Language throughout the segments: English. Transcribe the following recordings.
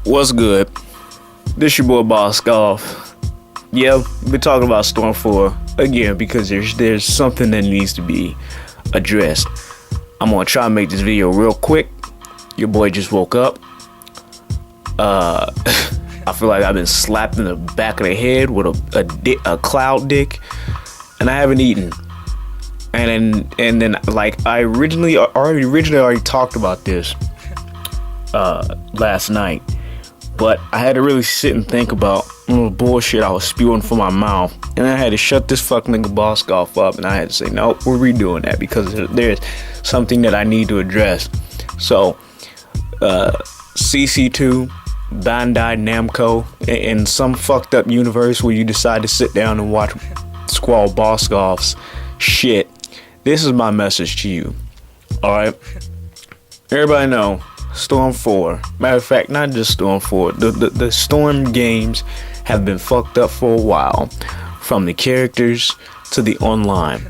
What's good? This your boy Boscov. Yeah, we're talking about Storm 4 again because there's something that needs to be addressed. I'm gonna try and make this video real quick. Your boy just woke up. I feel like I've been slapped in the back of the head with a cloud dick, and I haven't eaten. And then like I originally already talked about this last night, but I had to really sit and think about the bullshit I was spewing from my mouth, and I had to shut this fucking nigga Boscov up, and I had to say, no, we're redoing that because there's something that I need to address. So CC2, Bandai Namco, in some fucked up universe where you decide to sit down and watch Squall Boscov's shit, this is my message to you. Alright, everybody know Storm 4, matter of fact, not just Storm 4, the Storm games have been fucked up for a while, from the characters to the online.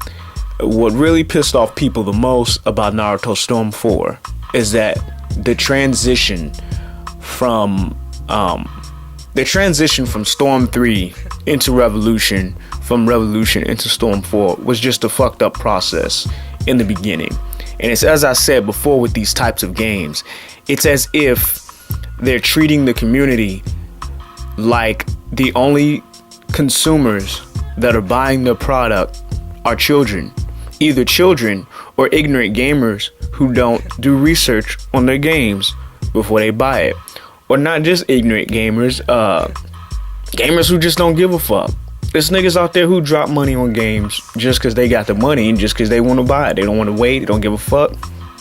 What really pissed off people the most about Naruto Storm 4 is that the transition from Storm 3 into Revolution, from Revolution into Storm 4 was just a fucked up process in the beginning. And it's, as I said before, with these types of games, it's as if they're treating the community like the only consumers that are buying their product are children, either children or ignorant gamers who don't do research on their games before they buy it. Or not just ignorant gamers, gamers who just don't give a fuck. There's niggas out there who drop money on games just because they got the money and just because they want to buy it. They don't want to wait. They don't give a fuck.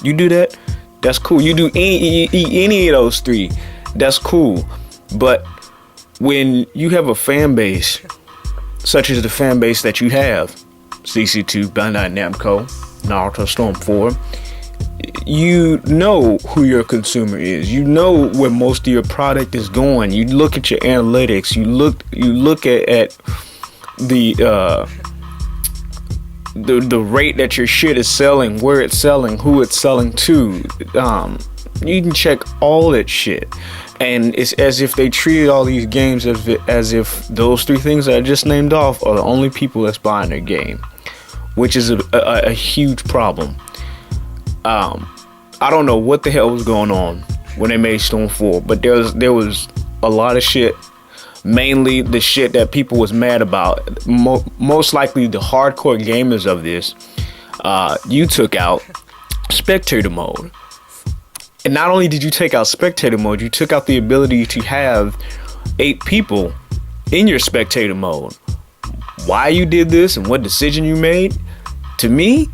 You do that, that's cool. You do any of those three, that's cool. But when you have a fan base, such as the fan base that you have, CC2, Bandai Namco, Naruto Storm 4, you know who your consumer is. You know where most of your product is going. You look at your analytics. You look at the rate that your shit is selling, where it's selling, who it's selling to. You can check all that shit, and it's as if they treated all these games as if those three things that I just named off are the only people that's buying their game, which is a huge problem. I don't know what the hell was going on when they made Storm 4, but there was a lot of shit. Mainly the shit that people was mad about. Most likely the hardcore gamers of this. You took out spectator mode. And not only did you take out spectator mode, you took out the ability to have 8 people in your spectator mode. Why you did this and what decision you made, to me,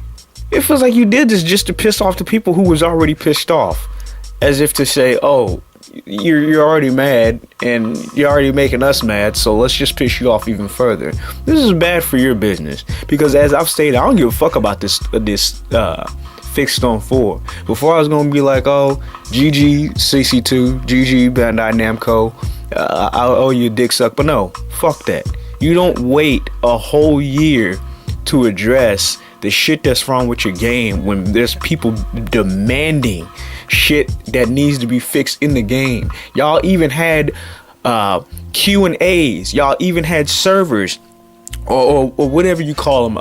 it feels like you did this just to piss off the people who was already pissed off. As if to say, oh, you're already mad and you're already making us mad, so let's just piss you off even further. This is bad for your business because, as I've stated, I don't give a fuck about this fixed Storm 4. Before I was gonna be like, oh, GG CC2, GG Bandai Namco, I owe you a dick suck, but no, fuck that. You don't wait a whole year to address the shit that's wrong with your game when there's people demanding shit that needs to be fixed in the game. Y'all even had Q&As. Y'all even had servers or whatever you call them,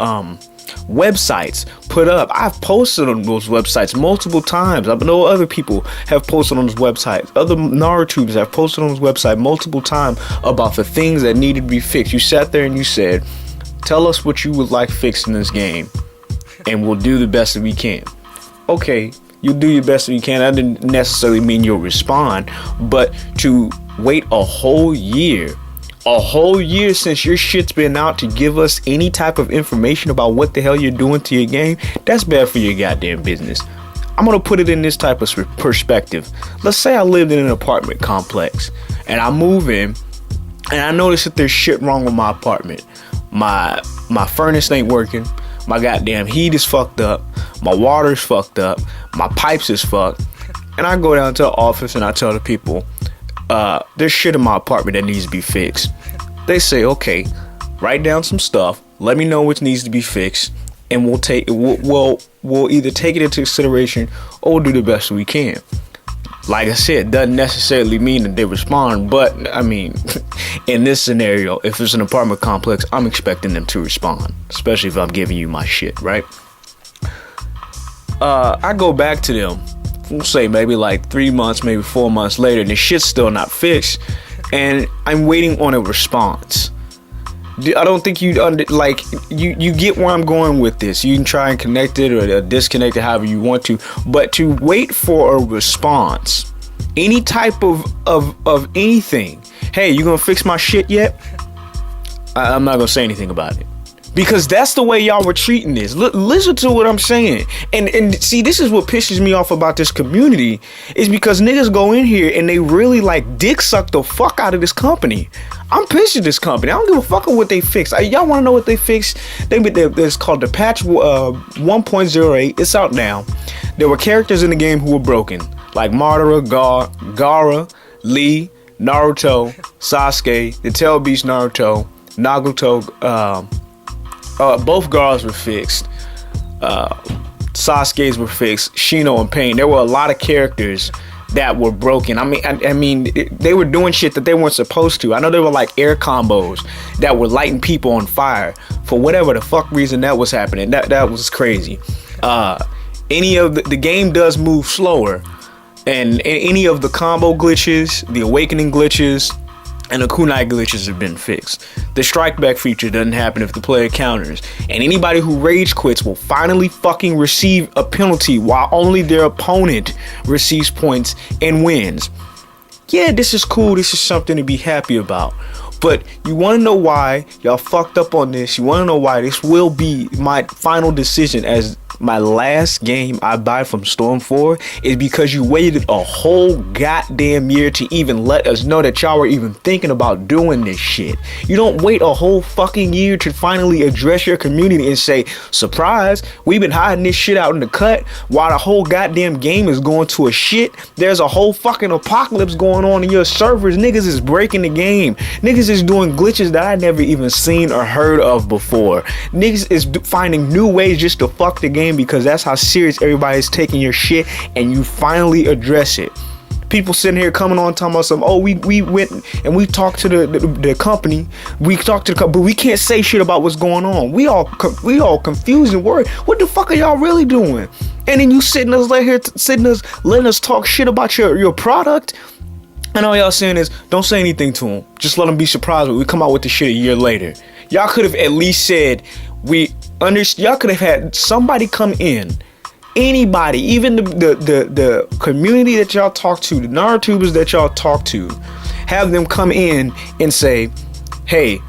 websites put up. I've posted on those websites multiple times. I know other people have posted on those websites. Other Narutubes have posted on those website multiple times about the things that needed to be fixed. You sat there and you said, tell us what you would like fixed in this game, and we'll do the best that we can. Okay, you do your best that you can. That didn't necessarily mean you'll respond, but to wait a whole year since your shit's been out to give us any type of information about what the hell you're doing to your game, that's bad for your goddamn business. I'm gonna put it in this type of perspective. Let's say I lived in an apartment complex and I move in and I notice that there's shit wrong with my apartment. My furnace ain't working. My goddamn heat is fucked up. My water's fucked up. My pipes is fucked. And I go down to the office and I tell the people, there's shit in my apartment that needs to be fixed. They say, okay, write down some stuff. Let me know what needs to be fixed, and we'll either take it into consideration or we'll do the best we can. Like I said, doesn't necessarily mean that they respond, but I mean, in this scenario, if it's an apartment complex, I'm expecting them to respond, especially if I'm giving you my shit, right? I go back to them, we'll say maybe like 3 months, maybe 4 months later, and the shit's still not fixed, and I'm waiting on a response. I don't think you get where I'm going with this. You can try and connect it or disconnect it however you want to, but to wait for a response, any type of anything. Hey, you gonna fix my shit yet? I'm not gonna say anything about it, because that's the way y'all were treating this. Listen to what I'm saying. And see, this is what pisses me off about this community, is because niggas go in here and they really like dick suck the fuck out of this company. I'm pissed at this company. I don't give a fuck what they fixed. Y'all want to know what they fixed? It's called the patch 1.08. It's out now. There were characters in the game who were broken, like Madara, Gaara, Lee, Naruto, Sasuke, the Tail Beast Naruto, Nagato. Both Gaara's were fixed. Sasuke's were fixed. Shino and Pain. There were a lot of characters that were broken. I mean, they were doing shit that they weren't supposed to. I know there were like air combos that were lighting people on fire for whatever the fuck reason that was happening. That was crazy. Any of the game does move slower, and any of the combo glitches, the awakening glitches, and the kunai glitches have been fixed. The strike back feature doesn't happen if the player counters, and anybody who rage quits will finally fucking receive a penalty while only their opponent receives points and wins. Yeah, this is cool. This is something to be happy about. But you want to know why y'all fucked up on this? You want to know why this will be my final decision as my last game I buy from Storm 4 is because you waited a whole goddamn year to even let us know that y'all were even thinking about doing this shit. You don't wait a whole fucking year to finally address your community and say, surprise, we've been hiding this shit out in the cut while the whole goddamn game is going to a shit. There's a whole fucking apocalypse going on in your servers. Niggas is breaking the game. Niggas is doing glitches that I never even seen or heard of before. Niggas is finding new ways just to fuck the game because that's how serious everybody's taking your shit, and you finally address it. People sitting here coming on talking about some, oh, we went and we talked to the company, but we can't say shit about what's going on. We all confused and worried. What the fuck are y'all really doing? And then you letting us talk shit about your product, and all y'all saying is don't say anything to them. Just let them be surprised when we come out with the shit a year later. Y'all could have at least said y'all could have had somebody come in, anybody, even the community that y'all talk to, the Narutubers that y'all talk to, have them come in and say, hey,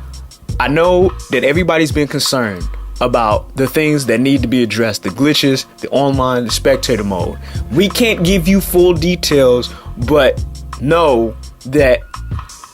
I know that everybody's been concerned about the things that need to be addressed, the glitches, the online, the spectator mode. We can't give you full details, but know that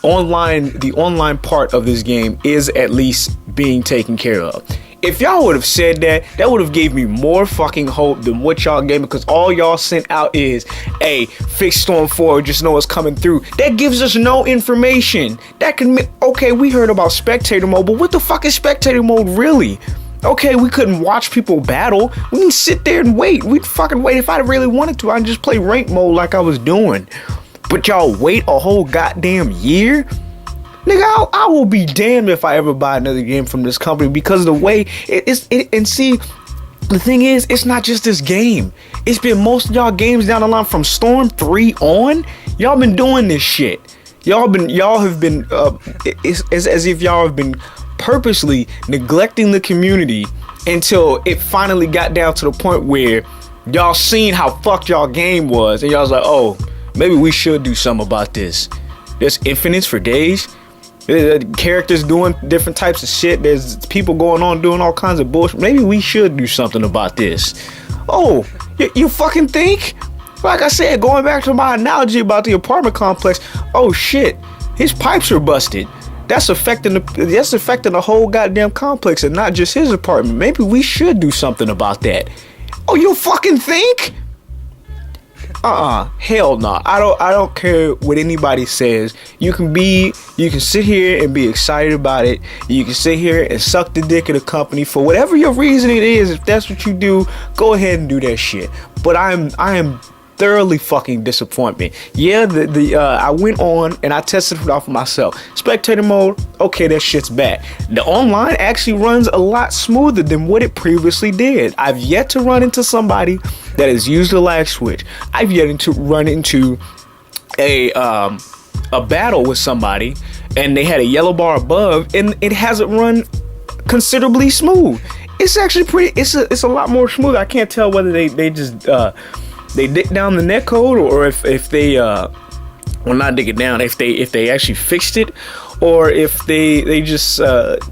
the online part of this game is at least being taken care of. If y'all would have said that would have gave me more fucking hope than what y'all gave me, because all y'all sent out is, hey, fix Storm 4, just know it's coming through. That gives us no information. That can okay, we heard about spectator mode, but what the fuck is spectator mode really? Okay, we couldn't watch people battle. We can sit there and wait. We'd fucking wait. If I really wanted to, I'd just play rank mode like I was doing. But y'all wait a whole goddamn year? Nigga, I will be damned if I ever buy another game from this company, because the way and see, the thing is, it's not just this game. It's been most of y'all games down the line from Storm 3 on. Y'all been doing this shit. Y'all have been it's as if y'all have been purposely neglecting the community until it finally got down to the point where y'all seen how fucked y'all game was, and y'all was like, oh, maybe we should do something about this. There's infinites for days. Characters doing different types of shit. There's people going on doing all kinds of bullshit. Maybe we should do something about this. Oh, you fucking think? Like I said, going back to my analogy about the apartment complex. Oh shit, his pipes are busted. That's affecting the whole goddamn complex and not just his apartment. Maybe we should do something about that. Oh, you fucking think? Hell no. I don't care what anybody says. You can sit here and be excited about it. You can sit here and suck the dick of the company for whatever your reason it is. If that's what you do, go ahead and do that shit. But I am thoroughly fucking disappoint me. Yeah, I went on and I tested it out for myself. Spectator mode, okay, that shit's bad. The online actually runs a lot smoother than what it previously did. I've yet to run into somebody that has used the lag switch. I've yet to run into a battle with somebody and they had a yellow bar above and it hasn't run considerably smooth. It's actually pretty. It's a lot more smooth. I can't tell whether they just they dig down the netcode or if they well, not dig it down, if they actually fixed it, or if they just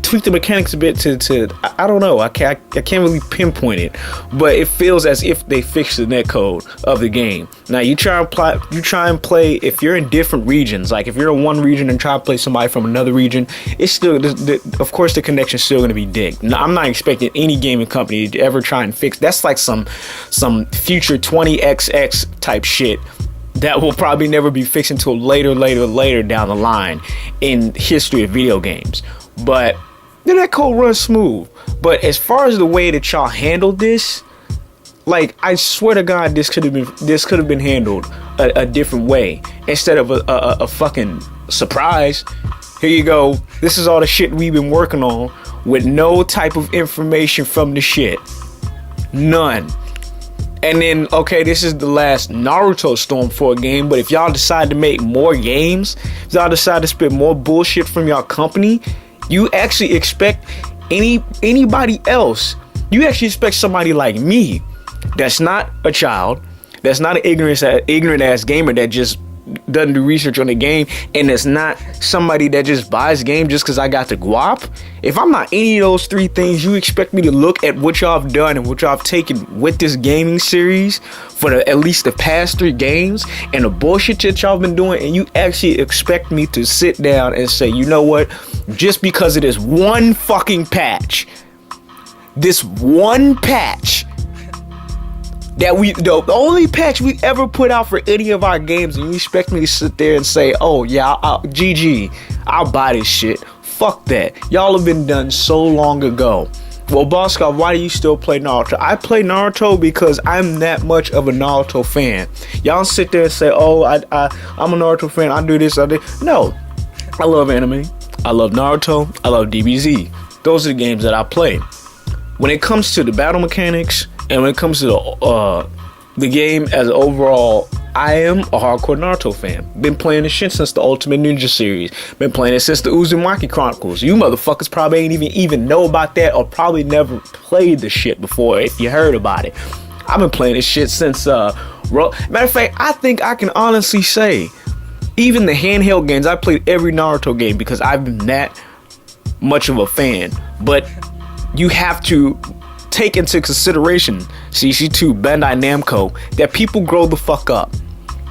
tweaked the mechanics a bit to I don't know. I can't really pinpoint it, but it feels as if they fixed the netcode of the game. Now you try and play if you're in different regions, like if you're in one region and try to play somebody from another region, it's still of course the connection's still going to be dick. Now, I'm not expecting any gaming company to ever try and fix. That's like some future 20XX type shit that will probably never be fixed until later down the line in history of video games. But then that code runs smooth. But as far as the way that y'all handled this, like, I swear to God, this could have been handled a different way instead of a fucking surprise. Here you go. This is all the shit we've been working on with no type of information from the shit. None. And then, okay, this is the last Naruto Storm 4 game, but if y'all decide to make more games, if y'all decide to spit more bullshit from y'all company, you actually expect anybody else, you actually expect somebody like me, that's not a child, that's not an ignorant ass gamer that just doesn't do research on the game, and it's not somebody that just buys game just because I got the guap. If I'm not any of those three things, you expect me to look at what y'all have done and what y'all have taken with this gaming series for at least the past 3 games and the bullshit that y'all have been doing, and you actually expect me to sit down and say, you know what, just because it is one fucking patch, this one patch that the only patch we ever put out for any of our games, and you expect me to sit there and say, oh yeah, GG, I'll buy this shit. Fuck that. Y'all have been done so long ago. Well, Boscov, why do you still play Naruto? I play Naruto because I'm that much of a Naruto fan. Y'all sit there and say, oh, I'm a Naruto fan, I do this, I do. No, I love anime, I love Naruto, I love DBZ. Those are the games that I play. When it comes to the battle mechanics, and when it comes to the game as overall, I am a hardcore Naruto fan. Been playing this shit since the Ultimate Ninja series. Been playing it since the Uzumaki Chronicles. You motherfuckers probably ain't even know about that, or probably never played the shit before if you heard about it. I've been playing this shit since matter of fact, I think I can honestly say even the handheld games, I played every Naruto game because I've been that much of a fan. But you have to take into consideration, CC2, Bandai Namco, that people grow the fuck up.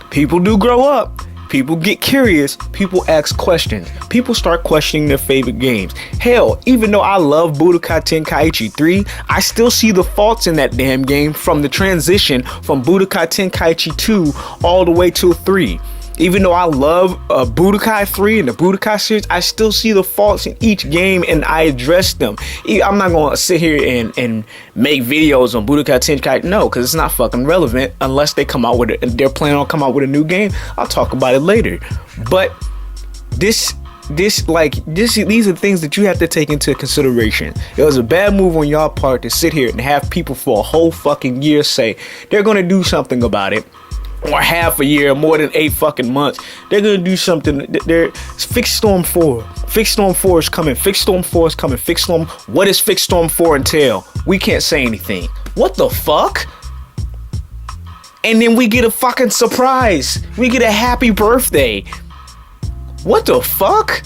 People do grow up. People get curious. People ask questions. People start questioning their favorite games. Hell, even though I love Budokai Tenkaichi 3, I still see the faults in that damn game from the transition from Budokai Tenkaichi 2 all the way to 3. Even though I love Budokai 3 and the Budokai series, I still see the faults in each game and I address them. I'm not going to sit here and make videos on Budokai Tenkaichi, no, because it's not fucking relevant unless they come out with it. They're planning on coming out with a new game. I'll talk about it later. But these are things that you have to take into consideration. It was a bad move on y'all part to sit here and have people for a whole fucking year say they're going to do something about it. Or half a year, more than 8 fucking months. They're gonna do something. Fix Storm 4. Fix Storm 4 is coming. Fix Storm 4 is coming. Fix Storm. What does Fix Storm 4 entail? We can't say anything. What the fuck? And then we get a fucking surprise. We get a happy birthday. What the fuck?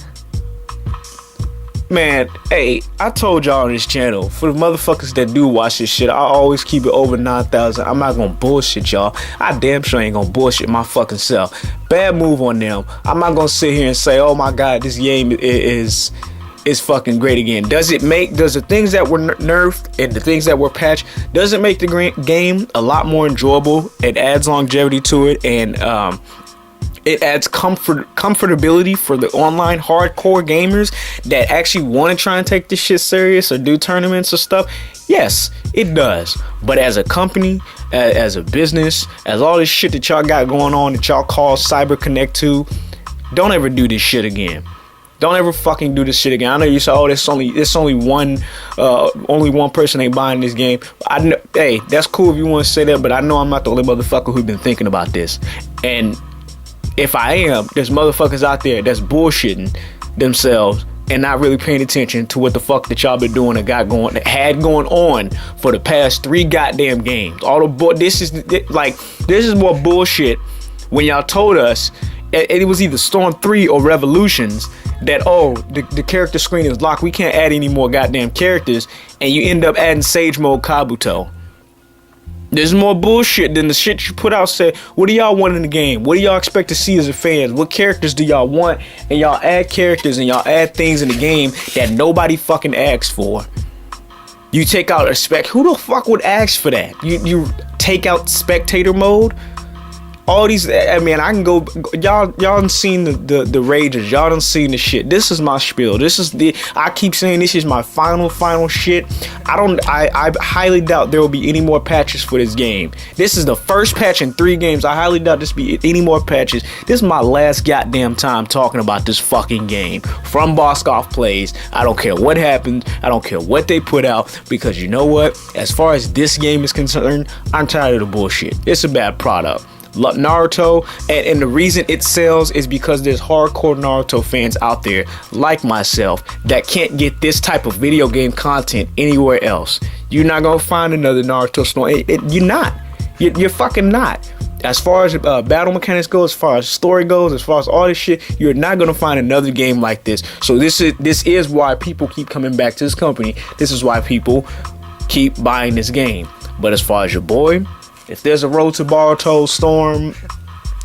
Man, hey, I told y'all on this channel, for the motherfuckers that do watch this shit, I always keep it over 9,000. I'm not gonna bullshit y'all. I damn sure ain't gonna bullshit my fucking self. Bad move on them. I'm not gonna sit here and say, oh my god, this game is fucking great again. Does the things that were nerfed and the things that were patched, does it make the game a lot more enjoyable? It adds longevity to it, and it adds comfortability for the online hardcore gamers that actually want to try and take this shit serious or do tournaments or stuff. Yes, it does. But as a company, as a business, as all this shit that y'all got going on that y'all call CyberConnect 2, don't ever do this shit again. Don't ever fucking do this shit again. I know you say, oh, it's only one person ain't buying this game. I know, hey, that's cool if you want to say that, but I know I'm not the only motherfucker who's been thinking about this. And if I am, there's motherfuckers out there that's bullshitting themselves and not really paying attention to what the fuck that y'all been doing that had going on for the past 3 goddamn games. This is more bullshit when y'all told us it was either Storm 3 or Revolutions that, oh, the character screen is locked, we can't add any more goddamn characters, and you end up adding Sage Mode Kabuto. There's more bullshit than the shit you put out. Say, what do y'all want in the game? What do y'all expect to see as a fans? What characters do y'all want? And y'all add characters and y'all add things in the game that nobody fucking asks for. You take out a who the fuck would ask for that? You take out spectator mode? All these, I mean, I can go, y'all done seen the rages, y'all done seen the shit. This is my spiel. I keep saying this is my final shit. I highly doubt there will be any more patches for this game. This is the first patch in 3 games. I highly doubt this be any more patches. This is my last goddamn time talking about this fucking game. From Boscov Plays, I don't care what happens. I don't care what they put out, because you know what? As far as this game is concerned, I'm tired of the bullshit. It's a bad product. Naruto, and the reason it sells is because there's hardcore Naruto fans out there like myself that can't get this type of video game content anywhere else. You're not gonna find another Naruto story. You're not. You're fucking not. As far as battle mechanics go, as far as story goes, as far as all this shit, you're not gonna find another game like this. So this is why people keep coming back to this company. This is why people keep buying this game. But as far as your boy, if there's a Road to Boruto Storm,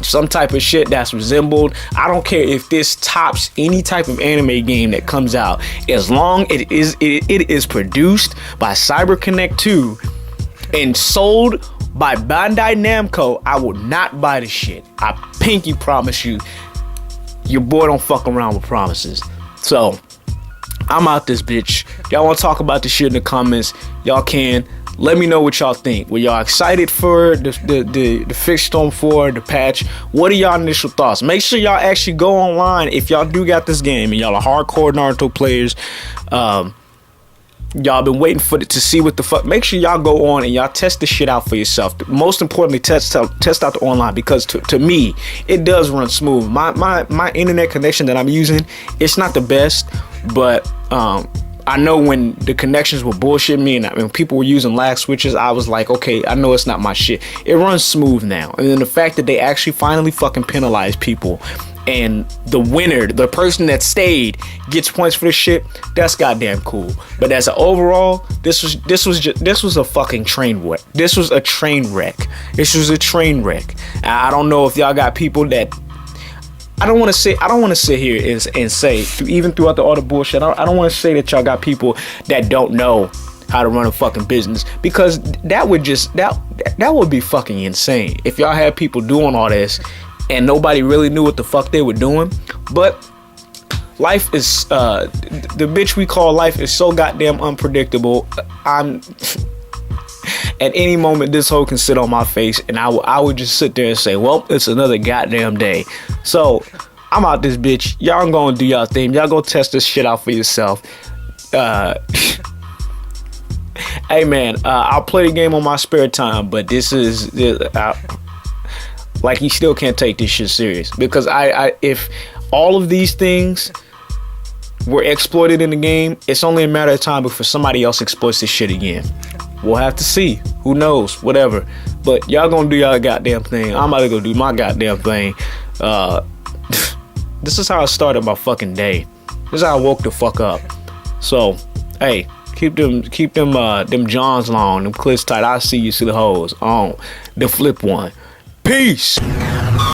some type of shit that's resembled, I don't care if this tops any type of anime game that comes out, as long as it is produced by CyberConnect 2 and sold by Bandai Namco, I will not buy the shit. I pinky promise you. Your boy don't fuck around with promises. So I'm out this bitch. Y'all want to talk about this shit in the comments? Y'all can. Let me know what y'all think. Were y'all excited for the fixed Storm 4, the patch? What are y'all initial thoughts? Make sure y'all actually go online if y'all do got this game and y'all are hardcore Naruto players. Y'all been waiting for it to see what the fuck. Make sure y'all go on and y'all test the shit out for yourself. Most importantly, test out the online, because to me, it does run smooth. My internet connection that I'm using, it's not the best, but I know when the connections were bullshit me and when people were using lag switches, I was like, okay, I know it's not my shit. It runs smooth now. And then the fact that they actually finally fucking penalize people, and the winner, the person that stayed, gets points for this shit, that's goddamn cool. But as an overall, this was a fucking train wreck. This was a train wreck. I don't know if y'all got people that I don't want to sit here and say, even throughout all the bullshit, I don't want to say that y'all got people that don't know how to run a fucking business, because that would be fucking insane if y'all had people doing all this and nobody really knew what the fuck they were doing. But life is the bitch we call life is so goddamn unpredictable. At any moment, this hoe can sit on my face, and I would just sit there and say, well, it's another goddamn day. So I'm out this bitch. Y'all gonna do y'all thing. Y'all go test this shit out for yourself. Hey man, I'll play the game on my spare time, but this is like, you still can't take this shit serious, because if all of these things were exploited in the game, it's only a matter of time before somebody else exploits this shit again. We'll have to see. Who knows? Whatever. But y'all gonna do y'all goddamn thing. I'm about to go do my goddamn thing. This is how I started my fucking day. This is how I woke the fuck up. So, hey, keep them Johns long, them clits tight. I'll see you to the hoes on the flip one. Peace.